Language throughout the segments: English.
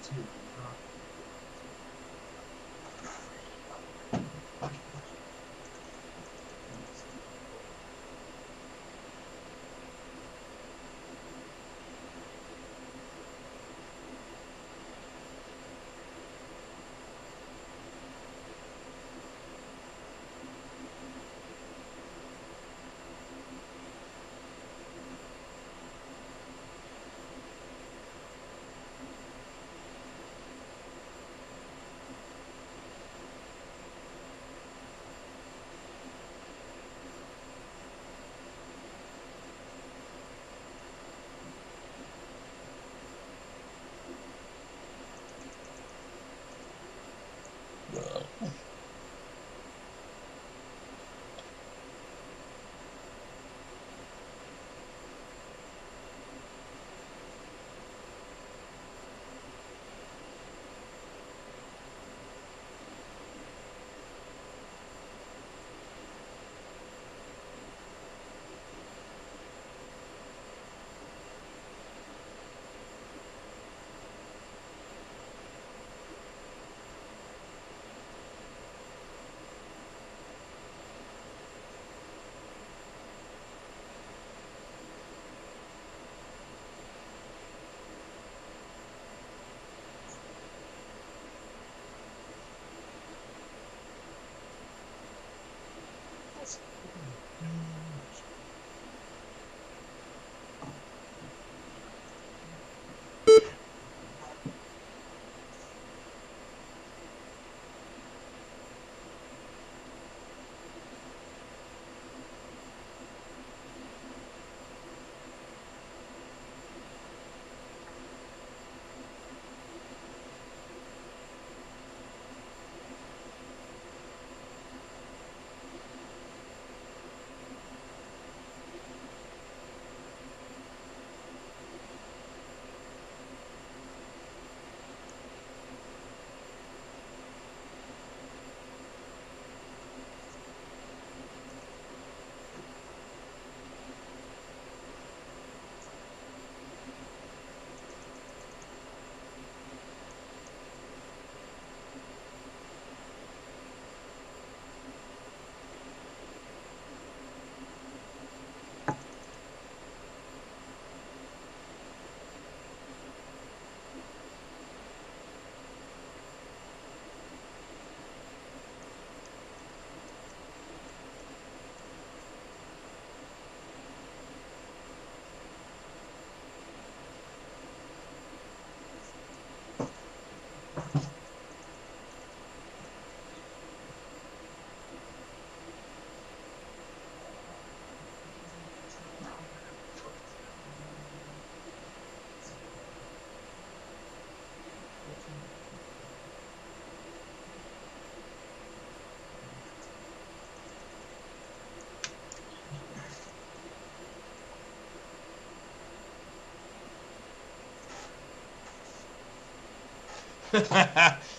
too.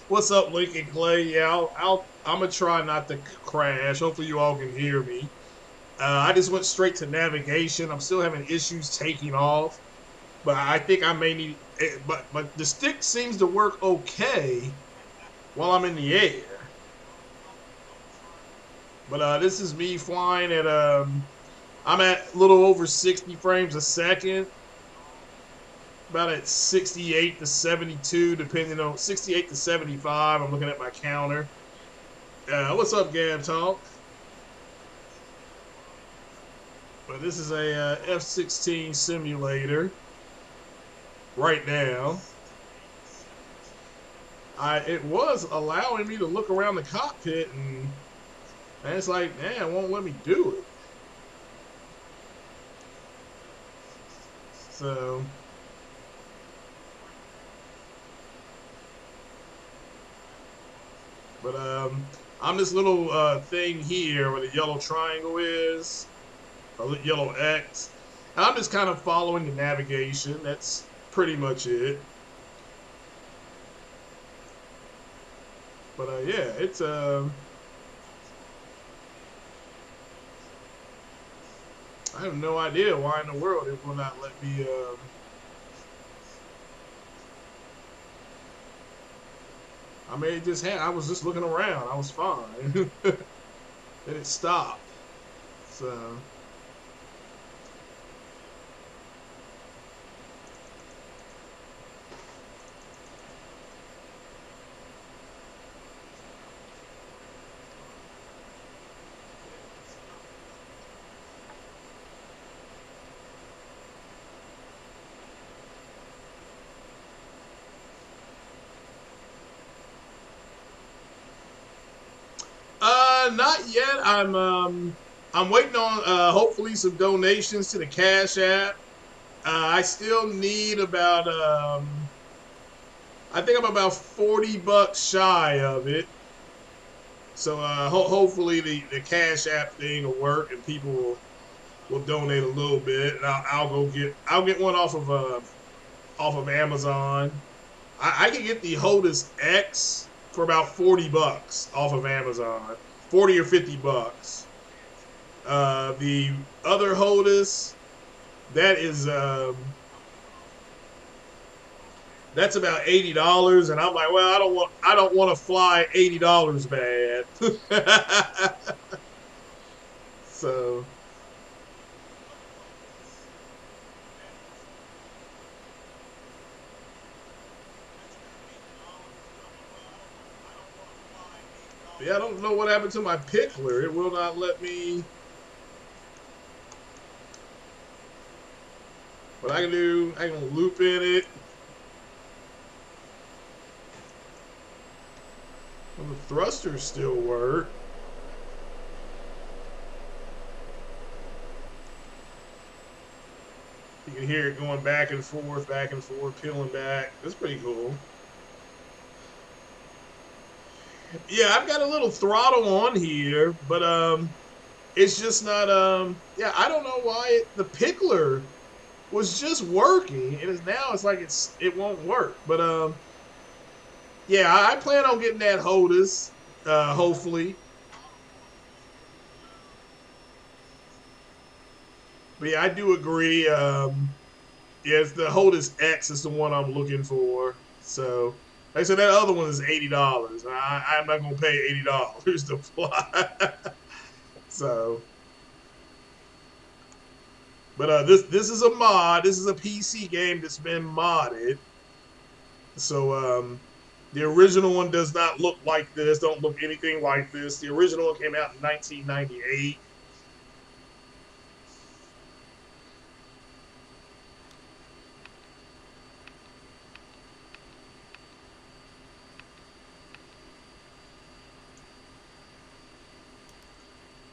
What's up, Lincoln Clay? Yeah, I'm gonna try not to crash. Hopefully, you all can hear me. I just went straight to navigation. I'm still having issues taking off, but I think I may need. But the stick seems to work okay while I'm in the air. But this is me flying at I'm at a little over 60 frames a second, about at 68 to 72, depending on 68 to 75. I'm looking at my counter. What's up, Gab Talk? But this is a F-16 simulator right now. It was allowing me to look around the cockpit, and it's like, man, it won't let me do it. So, but I'm this little thing here where the yellow triangle is, or the yellow X. And I'm just kind of following the navigation. That's pretty much it. But yeah, it's I have no idea why in the world it will not let me I mean, it just had. I was just looking around. I was fine. Then it stopped. So. Not yet. I'm waiting on hopefully some donations to the Cash App. I still need about I think I'm about $40 shy of it. So hopefully the Cash App thing will work and people will donate a little bit, and I'll get one off of Amazon. I can get the Hodis X for about $40 off of Amazon, 40 or $50. The other Hodis, that is that's about $80, and I'm like, well, I don't want to fly $80 bad. So yeah, I don't know what happened to my pickler. It will not let me. What I can do, I can loop in it. Well, the thrusters still work. You can hear it going back and forth, peeling back. That's pretty cool. Yeah, I've got a little throttle on here, but it's just not yeah, I don't know why the pickler was just working, and it's like it won't work. But yeah, I plan on getting that Hodis, hopefully. But yeah, I do agree. Yes, the Hodis X is the one I'm looking for. So, like I said, that other one is $80. I'm not gonna pay $80 to fly. So, but this is a mod. This is a PC game that's been modded. So the original one does not look like this. Don't look anything like this. The original one came out in 1998.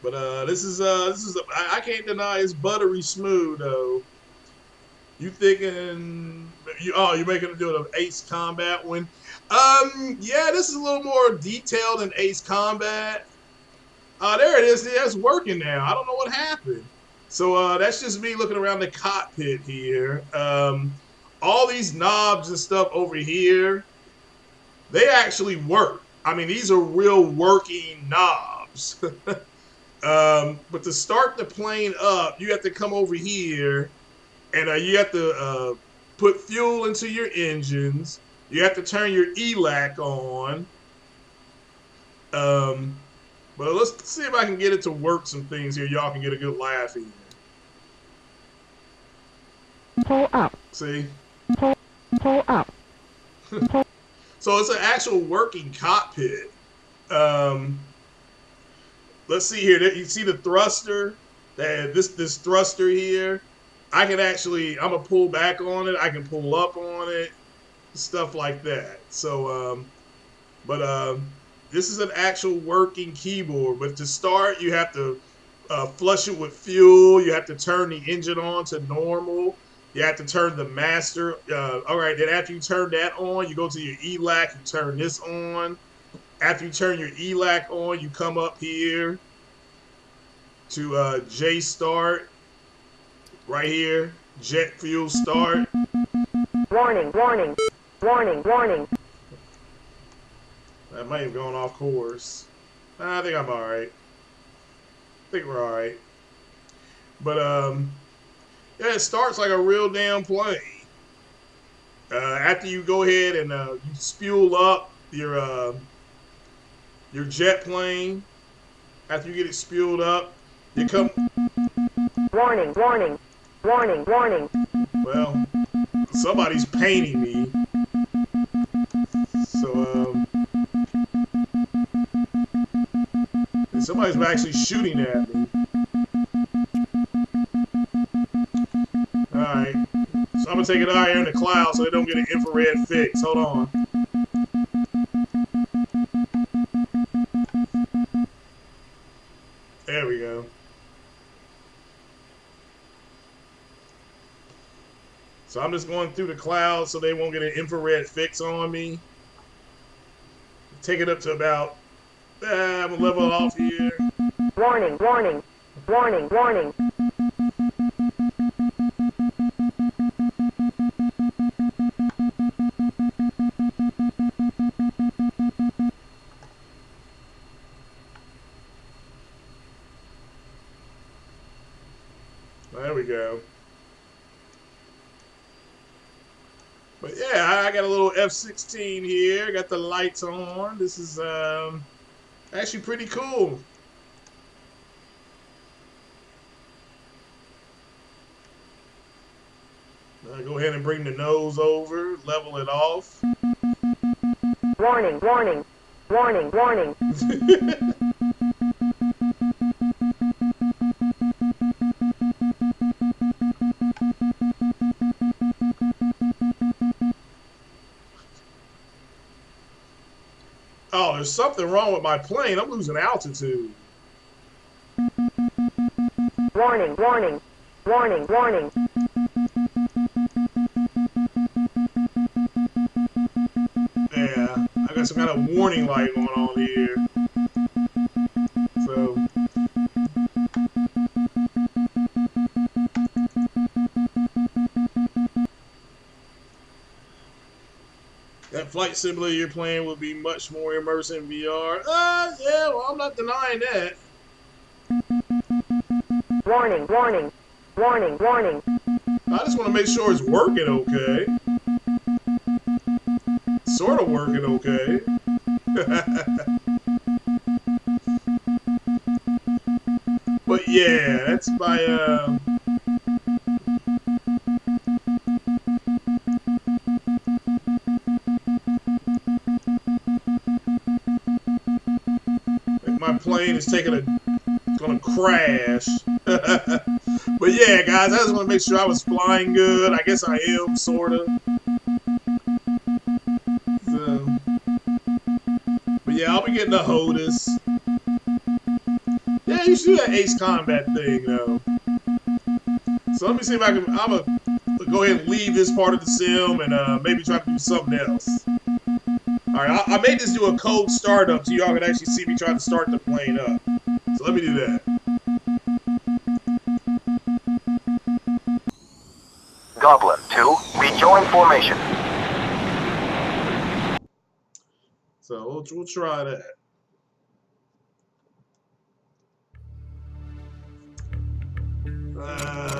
But I can't deny it's buttery smooth though. You thinking you're making it do an Ace Combat one? Yeah, this is a little more detailed than Ace Combat. There it is. Yeah, it's working now. I don't know what happened. So that's just me looking around the cockpit here. All these knobs and stuff over here, they actually work. I mean, these are real working knobs. But to start the plane up, you have to come over here and you have to put fuel into your engines. You have to turn your ELAC on. But let's see if I can get it to work some things here. Y'all can get a good laugh in. Pull up. See? Pull up. So it's an actual working cockpit. Let's see here. You see the thruster? This thruster here. I can actually, I'm gonna pull back on it. I can pull up on it, stuff like that. So, this is an actual working keyboard. But to start, you have to flush it with fuel. You have to turn the engine on to normal. You have to turn the master. All right, then after you turn that on, you go to your ELAC. You turn this on. After you turn your ELAC on, you come up here to J start. Right here, jet fuel start. Warning, warning, warning, warning. That might have gone off course. I think I'm all right. I think we're all right. But yeah, it starts like a real damn plane. After you go ahead and you fuel up, your jet plane. After you get it spewed up, you come. Warning, warning, warning, warning. Well, somebody's painting me. So somebody's actually shooting at me. All right. So I'm gonna take it out here in the cloud so they don't get an infrared fix. Hold on. There we go. So I'm just going through the cloud so they won't get an infrared fix on me. Take it up to about, I'm gonna level it off here. Warning, warning, warning, warning. There we go. But yeah, I got a little F-16 here. Got the lights on. This is actually pretty cool. Go ahead and bring the nose over, level it off. Warning, warning, warning, warning. Oh, there's something wrong with my plane. I'm losing altitude. Warning, warning, warning, warning. Yeah, I got some kind of warning light going on here. So, that flight simulator you're playing will be much more immersive in VR. Yeah, well, I'm not denying that. Warning, warning, warning, warning. I just want to make sure it's working okay. Sort of working okay. But yeah, that's my my plane is gonna crash. But yeah, guys, I just want to make sure I was flying good. I guess I am, sorta. So, but yeah, I'll be getting the HOTAS. Yeah, you should do that Ace Combat thing, though. So let me see if I can. I'm gonna go ahead and leave this part of the sim and maybe try to do something else. All right, I made this do a cold startup so y'all can actually see me try to start the plane up. So let me do that. Goblin 2, rejoin formation. So we'll try that.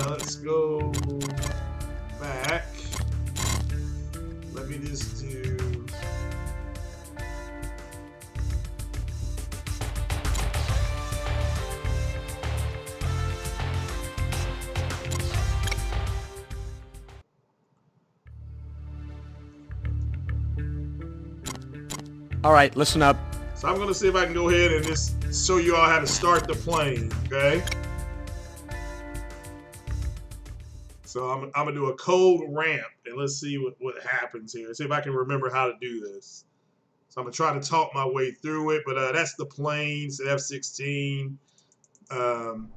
Let's go back. Let me just do. All right, listen up. So I'm gonna see if I can go ahead and just show you all how to start the plane, okay? So I'm gonna do a cold ramp and let's see what happens here. See if I can remember how to do this. So I'm gonna try to talk my way through it, but that's the planes, the F-16. All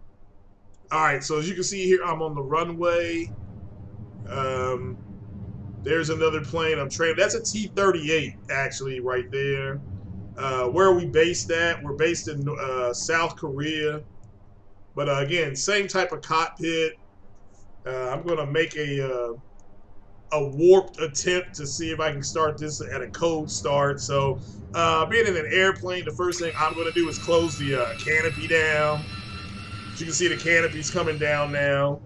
right, so as you can see here, I'm on the runway. There's another plane I'm training. That's a T-38 actually right there. Where are we based at? We're based in South Korea. But again, same type of cockpit. I'm going to make a warped attempt to see if I can start this at a cold start. So being in an airplane, the first thing I'm going to do is close the canopy down. As you can see, the canopy's coming down now.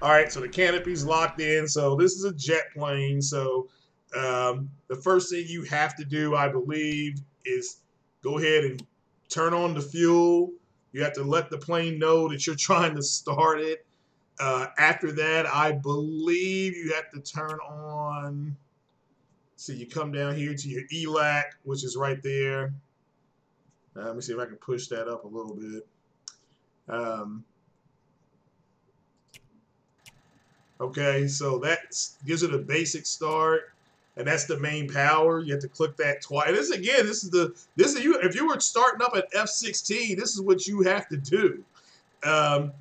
All right, so the canopy's locked in. So this is a jet plane. So The first thing you have to do, I believe, is go ahead and turn on the fuel. You have to let the plane know that you're trying to start it. After that, I believe you have to turn on. So you come down here to your ELAC, which is right there. Let me see if I can push that up a little bit. Okay, so that gives it a basic start, and that's the main power. You have to click that twice. And this is you. If you were starting up at F16, this is what you have to do.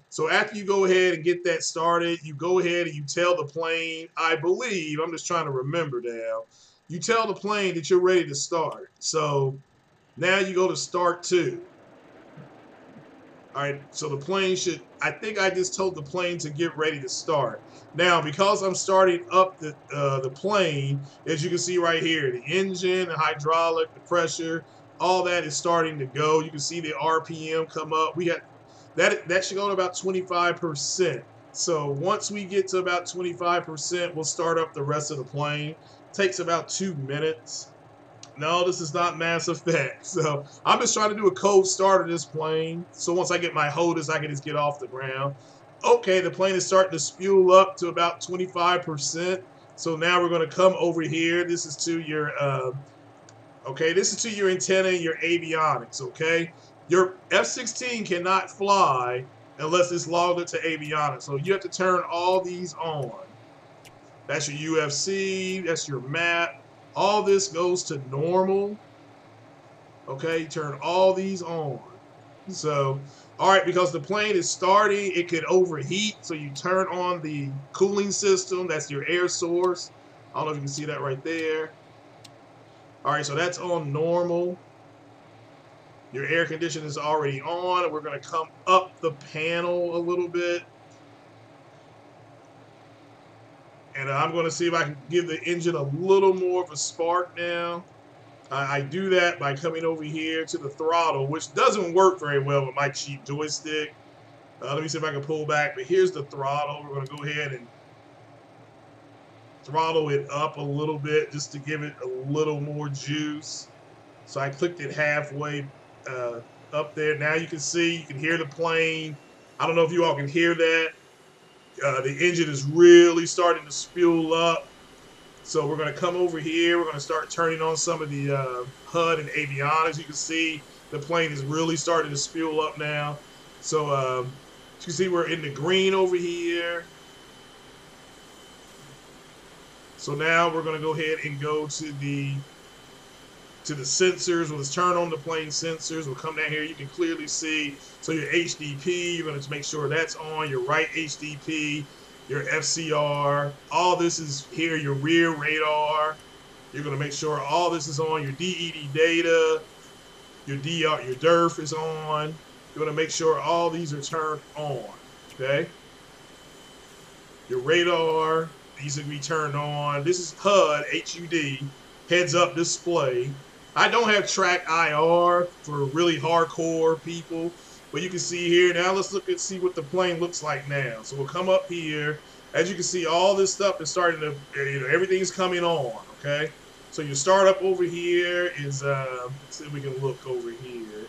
So after you go ahead and get that started, you go ahead and you tell the plane. I believe I'm just trying to remember now. You tell the plane that you're ready to start. So now you go to start 2. All right, so the plane should, I think I just told the plane to get ready to start. Now, because I'm starting up the plane, as you can see right here, the engine, the hydraulic, the pressure, all that is starting to go. You can see the RPM come up. We got that should go to about 25%. So once we get to about 25%, we'll start up the rest of the plane. Takes about 2 minutes. No, this is not Mass Effect. So I'm just trying to do a cold start of this plane. So once I get my HOTAS, I can just get off the ground. Okay, the plane is starting to spew up to about 25%. So now we're going to come over here. This is to your, this is to your antenna and your avionics, okay? Your F-16 cannot fly unless it's logged into avionics. So you have to turn all these on. That's your UFC, that's your map. All this goes to normal. Okay, you turn all these on. So, all right, because the plane is starting, it could overheat. So you turn on the cooling system. That's your air source. I don't know if you can see that right there. All right, so that's on normal. Your air conditioner is already on. We're going to come up the panel a little bit. And I'm going to see if I can give the engine a little more of a spark now. I do that by coming over here to the throttle, which doesn't work very well with my cheap joystick. Let me see if I can pull back. But here's the throttle. We're going to go ahead and throttle it up a little bit just to give it a little more juice. So I clicked it halfway up there. Now you can see, you can hear the plane. I don't know if you all can hear that. The engine is really starting to spew up. So we're going to come over here. We're going to start turning on some of the HUD and avionics. You can see the plane is really starting to spew up now. So you can see we're in the green over here. So now we're going to go ahead and go to the sensors. Let's turn on the plane sensors. We'll come down here. You can clearly see. So your HDP, you're going to make sure that's on. Your right HDP, your FCR. All this is here. Your rear radar. You're going to make sure all this is on. Your DED data, your DR, your DERF is on. You're going to make sure all these are turned on. Okay. Your radar, these will be turned on. This is HUD, HUD, heads up display. I don't have track IR for really hardcore people, but you can see here. Now let's look and see what the plane looks like now. So we'll come up here. As you can see, all this stuff is starting to, everything's coming on, okay? So your startup over here is, let's see if we can look over here.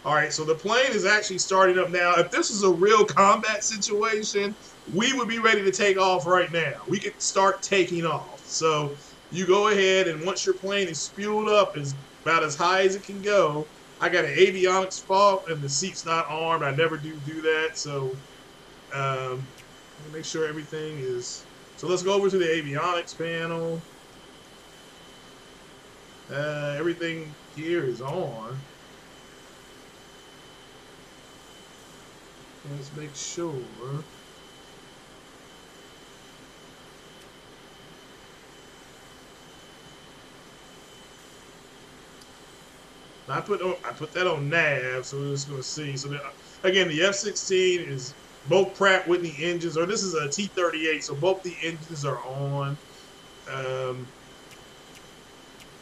All right, so the plane is actually starting up now. If this is a real combat situation, we would be ready to take off right now. We could start taking off. So you go ahead, and once your plane is spewed up, is about as high as it can go. I got an avionics fault, and the seat's not armed. I never do that, so make sure everything is. So let's go over to the avionics panel. Everything here is on. Let's make sure. I put that on nav, so we're just going to see. So again, the F-16 is both Pratt Whitney engines, or this is a T-38, so both the engines are on.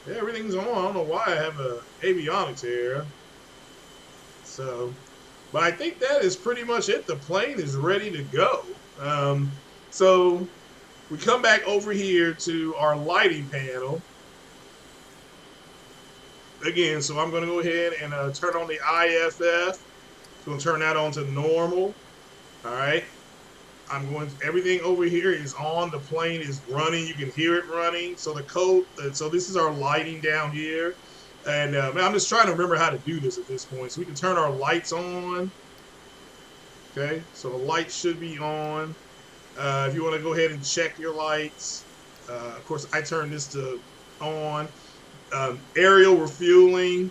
Yeah, everything's on. I don't know why I have a avionics error. So, but I think that is pretty much it. The plane is ready to go. So We come back over here to our lighting panel. Again, so I'm going to go ahead and turn on the IFF. Going to turn that on to normal. All right. Everything over here is on. The plane is running. You can hear it running. So the code, so this is our lighting down here. And man, I'm just trying to remember how to do this at this point. So we can turn our lights on. Okay, so the lights should be on. If you want to go ahead and check your lights, of course, I turn this to on. Aerial refueling,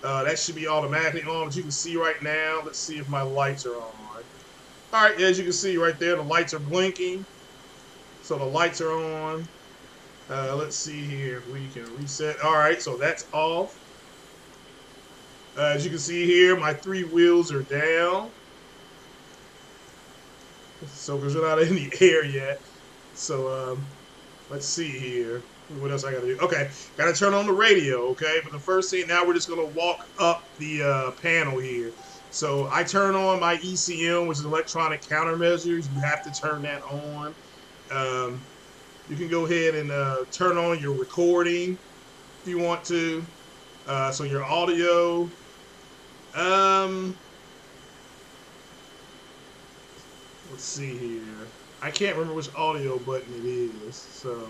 that should be automatically on. But you can see right now, let's see if my lights are on. All right, as you can see right there, the lights are blinking. So the lights are on. Let's see here if we can reset. All right, so that's off. As you can see here, my 3 wheels are down. So because we're not in the air yet. So let's see here. What else I got to do? Okay, got to turn on the radio, okay? But the first thing, now we're just going to walk up the panel here. So I turn on my ECM, which is electronic countermeasures. You have to turn that on. You can go ahead and turn on your recording if you want to. So your audio. Let's see here. I can't remember which audio button it is. So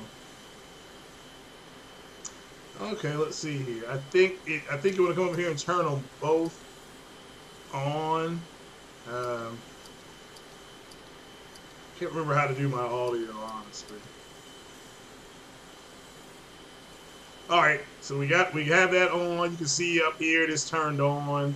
okay, let's see here. I think you want to come over here and turn them both on. Can't remember how to do my audio, honestly. All right, so we have that on. You can see up here it is turned on.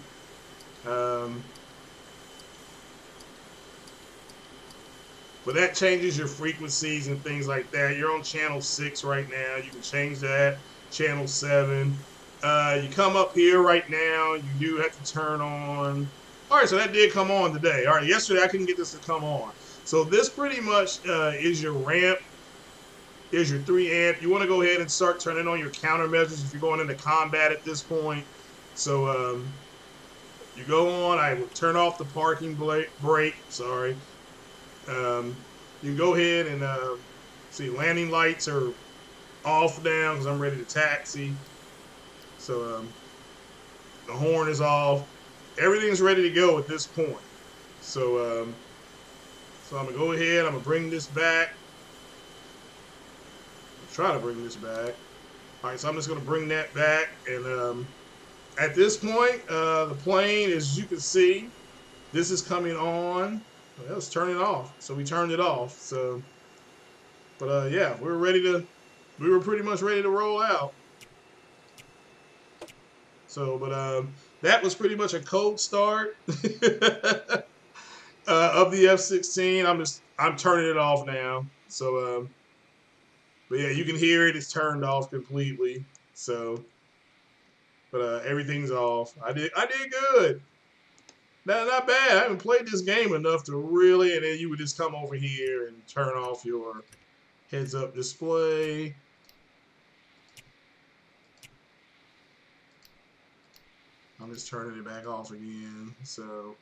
But that changes your frequencies and things like that. You're on channel 6 right now. You can change that. Channel 7. You come up here right now. You do have to turn on. All right, so that did come on today. All right, yesterday I couldn't get this to come on. So this pretty much is your ramp. Is your 3 amp. You want to go ahead and start turning on your countermeasures if you're going into combat at this point. So you go on. I will turn off the parking brake. Sorry. You go ahead and see landing lights are off now because I'm ready to taxi. So the horn is off. Everything's ready to go at this point. So so I'm gonna go ahead. I'm gonna bring this back. Try to bring this back. All right, so I'm just gonna bring that back, and at this point, the plane, as you can see, this is coming on. Well, let's turn it off. So we turned it off. So, but yeah, we were pretty much ready to roll out. So, but that was pretty much a cold start of the F-16. I'm turning it off now. So, but yeah, you can hear it. It's turned off completely. So, but everything's off. I did good. Not bad. I haven't played this game enough to really, and then you would just come over here and turn off your heads-up display. I'm just turning it back off again. So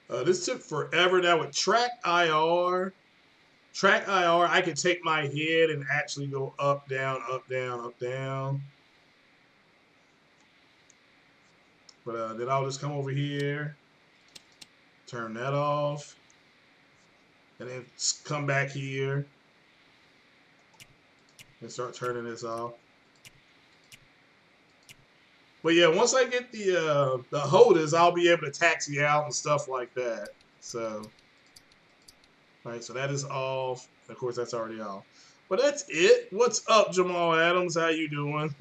this took forever. Now with Track IR, I can take my head and actually go up, down, up, down, up, down. But then I'll just come over here, turn that off, and then come back here and start turning this off. But yeah, once I get the HOTAS, I'll be able to taxi out and stuff like that. So, all right, so that is off. Of course, that's already off. But that's it. What's up, Jamal Adams? How you doing?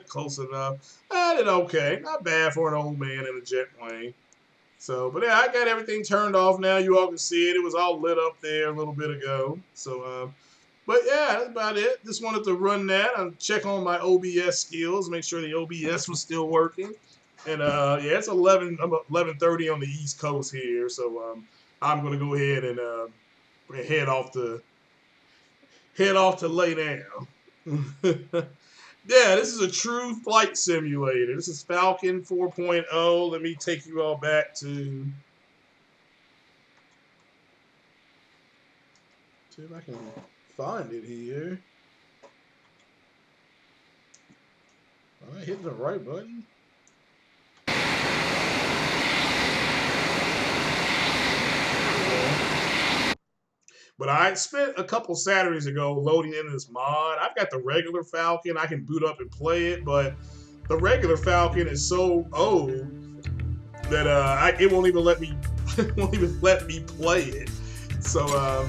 Close enough. I did okay. Not bad for an old man in a jet plane. So, but yeah, I got everything turned off now. You all can see it. It was all lit up there a little bit ago. So, but yeah, that's about it. Just wanted to run that and check on my OBS skills, make sure the OBS was still working. And yeah, it's 11:30 on the East Coast here. So I'm gonna go ahead and head off to lay down. Yeah, this is a true flight simulator. This is Falcon 4.0. Let me take you all back to see if I can find it here. Am I hitting the right button? But I spent a couple Saturdays ago loading in this mod. I've got the regular Falcon. I can boot up and play it, but the regular Falcon is so old that it won't even let me play it. So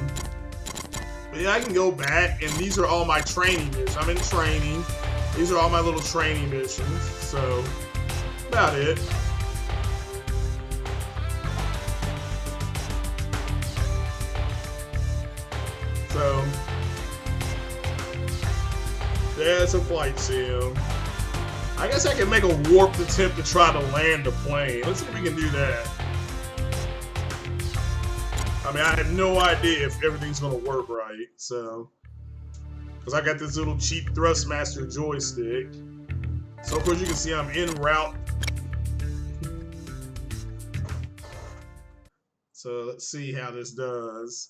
yeah, I can go back, and these are all my training missions. I'm in training. These are all my little training missions. So about it. So, yeah, it's a flight sim. I guess I can make a warped attempt to try to land the plane. Let's see if we can do that. I mean, I have no idea if everything's going to work right, so. Because I got this little cheap Thrustmaster joystick. So, of course, you can see I'm en route. So, let's see how this does.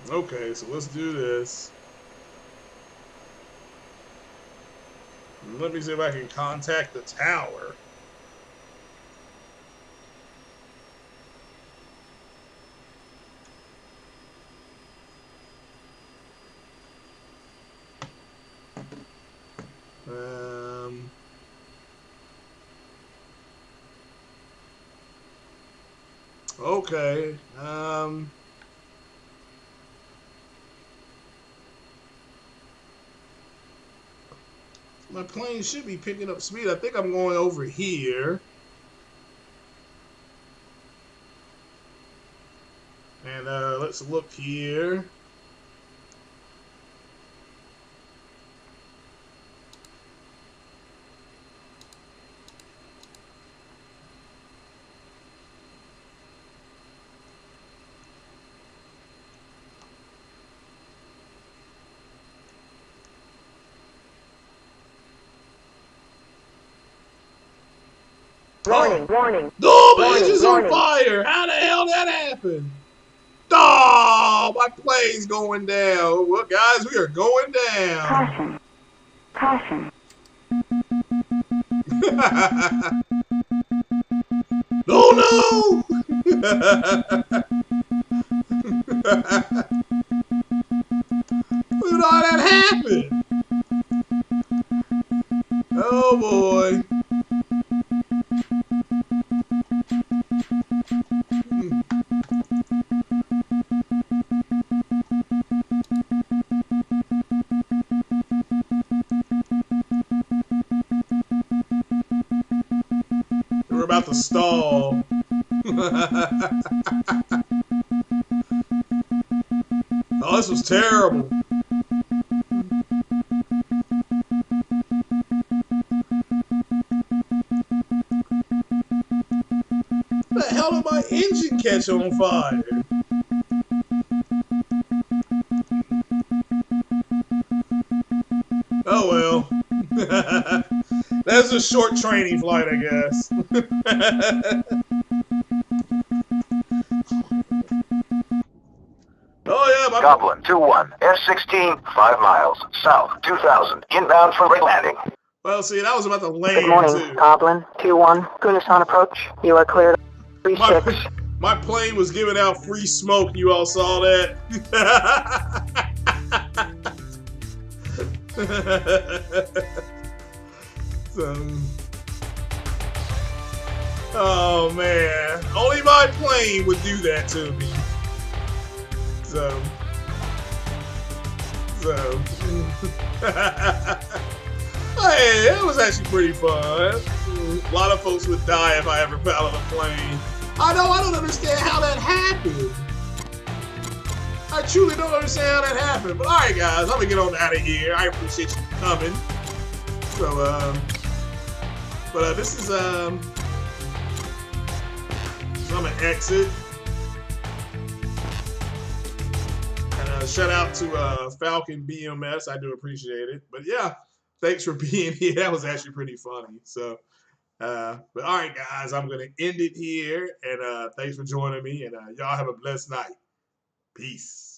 Okay, so let's do this. Let me see if I can contact the tower. Okay. My plane should be picking up speed. I think I'm going over here. And let's look here. Warning, warning. Oh, my Warning, engine's on warning. fire! How the hell did that happen? Oh, my plane's going down. Well, guys, we are going down. Caution. Caution. Oh, no! Look at all that happened. Oh, boy. We're about to stall. Oh, this was terrible. What the hell did my engine catch on fire? Oh well. That's a short training flight, I guess. Oh yeah, my Goblin 2-1, F-16, 5 miles, south, 2000, inbound for landing. Well, see, that was about to land Good morning, too. Goblin 2-1. Gunasan approach. You are clear. 3-6. My plane was giving out free smoke. You all saw that. So, oh man, only my plane would do that to me. So, hey, it was actually pretty fun. A lot of folks would die if I ever fell on a plane. I don't understand how that happened. I truly don't understand how that happened. But alright guys, I'm gonna get on out of here. I appreciate you coming. So, but this is, so I'm gonna exit. And, Shout out to Falcon BMS. I do appreciate it. But yeah, thanks for being here. That was actually pretty funny. So, but all right, guys, I'm gonna end it here. And thanks for joining me. And y'all have a blessed night. Peace.